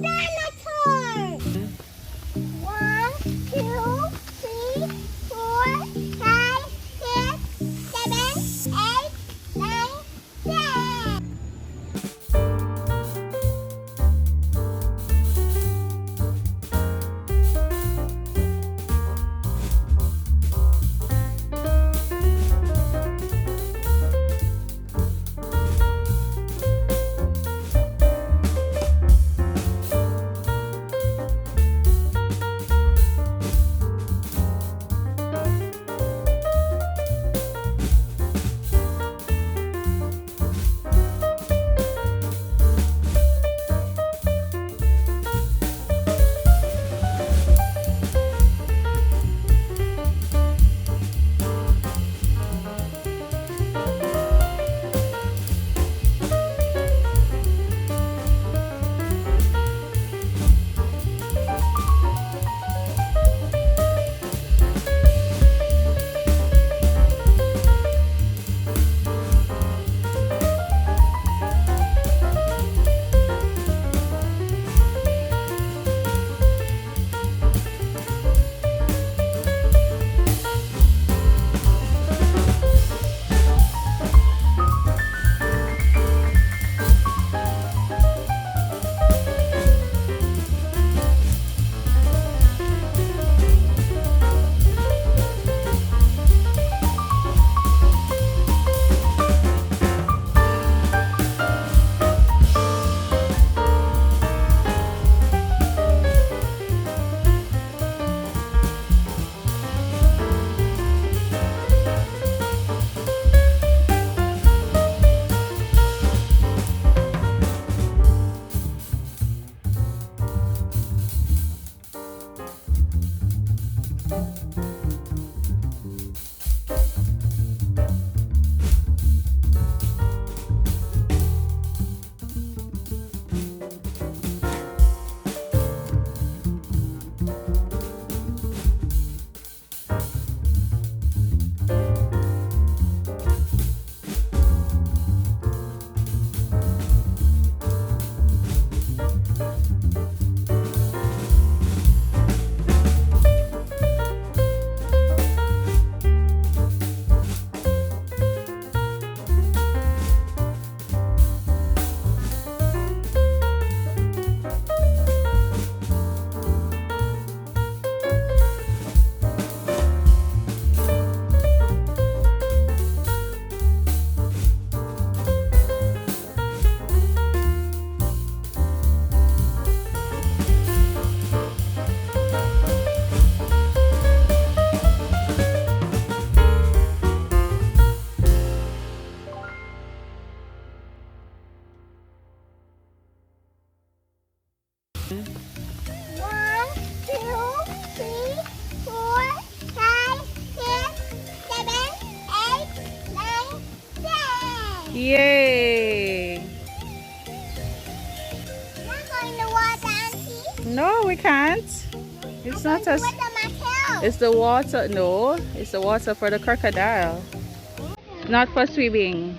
Dinosaur! 1, 2, 3, 4, 5, 6, 7, 8, 9, 10. One, two, three, 4, 5, 6, 7, 8, 9, 10. Yay! We're going to water, Auntie. No, we can't. It's not as. It's the water. No, it's the water for the crocodile. Not for swimming.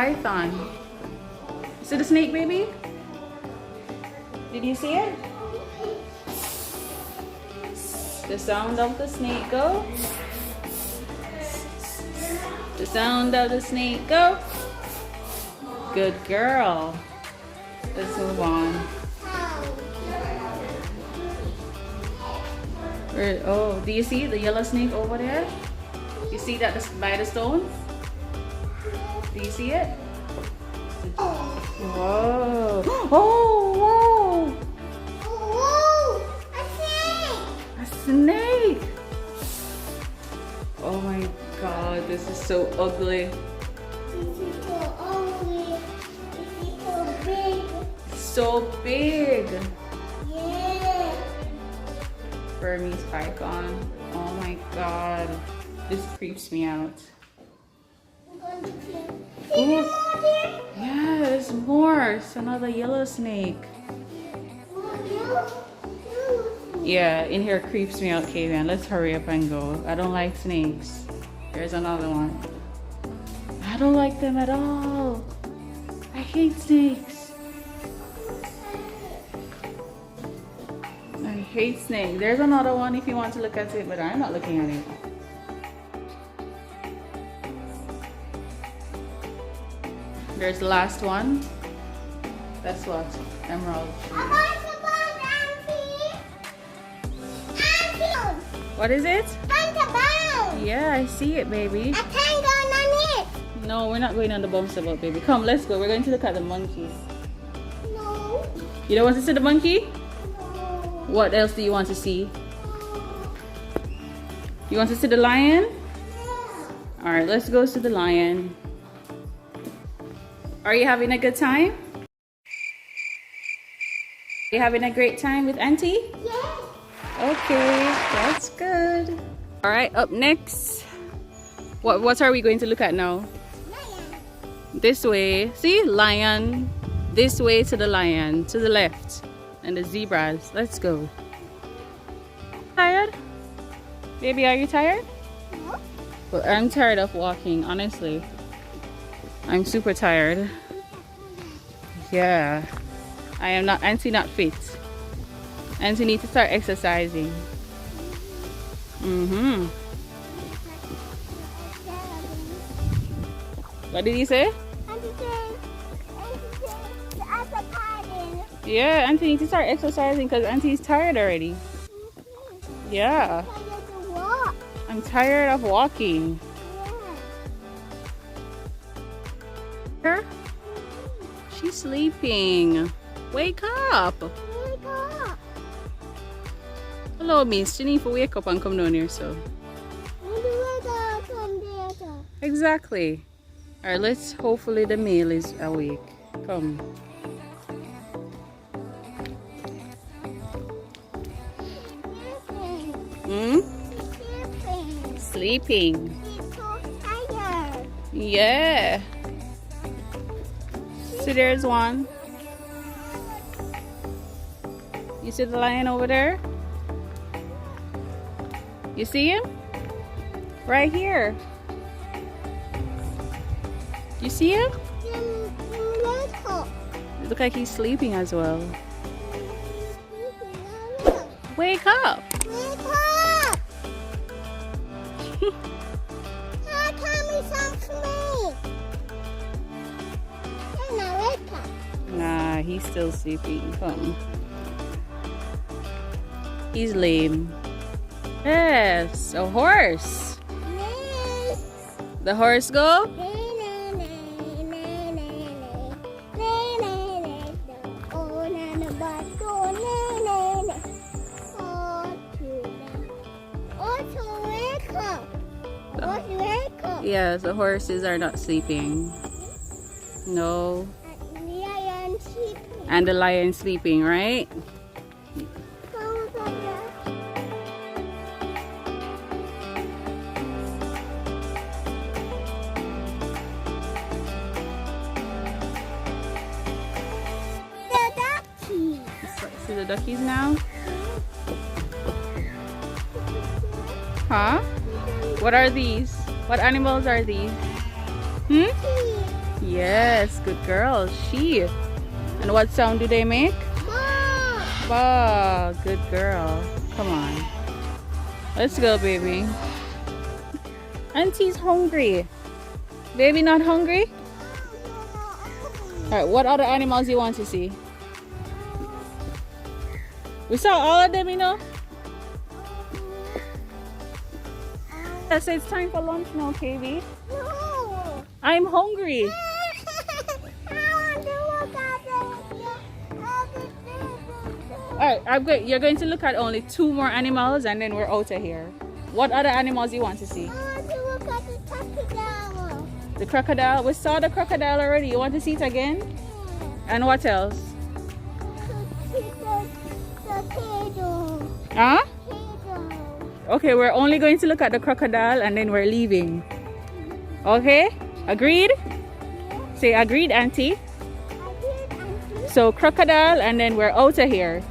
python. See the snake, baby? Did you see it? The sound of the snake go. The sound of the snake go. Good girl. Let's move on. Oh, do you see the yellow snake over there? You see that by the stone? Do you see it? Whoa. Oh, whoa. Oh, a snake. A snake. Oh my God, this is so ugly. This is so ugly. This is so big. So big. Yeah. Burmese python. Oh my God. This creeps me out. I'm going to see. Ooh. See them more there? Yeah, there's more. It's another yellow snake. More yellow. Yeah, in here creeps me out, Kavian. Let's hurry up and go. I don't like snakes. There's another one. I don't like them at all. I hate snakes. I hate snakes. There's another one if you want to look at it, but I'm not looking at it. There's the last one. That's what? Emerald. I want the bone, Auntie. Auntie. What is it? Find the bone. Yeah, I see it, baby. I can't go on it. No, we're not going on the bounce about, baby. Come, let's go. We're going to look at the monkey. No. You don't want to see the monkey? No. What else do you want to see? You want to see the lion? Yeah. Alright, let's go to the lion. Are you having a good time? You having a great time with Auntie? Yes. Okay, that's good. Alright, up next. What are we going to look at now? Lion. This way. See? Lion. This way to the lion. To the left. And the zebras. Let's go. Tired? Baby, are you tired? No. Well, I'm tired of walking, honestly. I'm super tired. Yeah. I am not, Auntie not fit. Auntie needs to start exercising. Mm-hmm. What did you say? Yeah, Auntie needs to start exercising because Auntie's tired already. Yeah. I'm tired of walking. Her? She's sleeping. Wake up. Hello, Miss. You need to wake up and come down here, so. Exactly. Alright, let's hopefully the male is awake. Come. Hmm? Sleeping. Yeah. See, there's one. You see the lion over there? You see him? Right here. You see him? It looks like he's sleeping as well. Wake up! Wake up! How come we some sleep? Now wake up. Nah, he's still sleeping. Come. He's lame. Yes, a horse. The horse go? Yes, the horses are not sleeping. No. And the lion sleeping, right? See the duckies now? Huh? What are these? What animals are these? Hmm? Yes, good girl. She. And what sound do they make? Mom. Bah, good girl. Come on. Let's go, baby. Auntie's hungry. Baby not hungry? Alright, what other animals you want to see? We saw all of them, you know? I said it's time for lunch now, KB. No. I'm hungry. Alright, you're going to look at only 2 more animals and then we're out of here. What other animals you want to see? I want to look at the crocodile. The crocodile? We saw the crocodile already. You want to see it again? And what else? The cradle. Huh? Cradle. Okay, we're only going to look at the crocodile and then we're leaving. Okay? Agreed? Say agreed, Auntie. I did, Auntie. So crocodile and then we're out of here.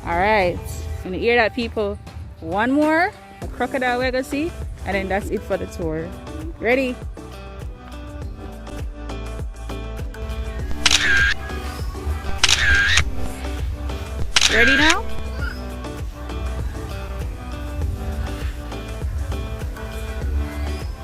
Alright. You hear that, people? One more. A crocodile we're gonna see. And then that's it for the tour. Ready? Ready now?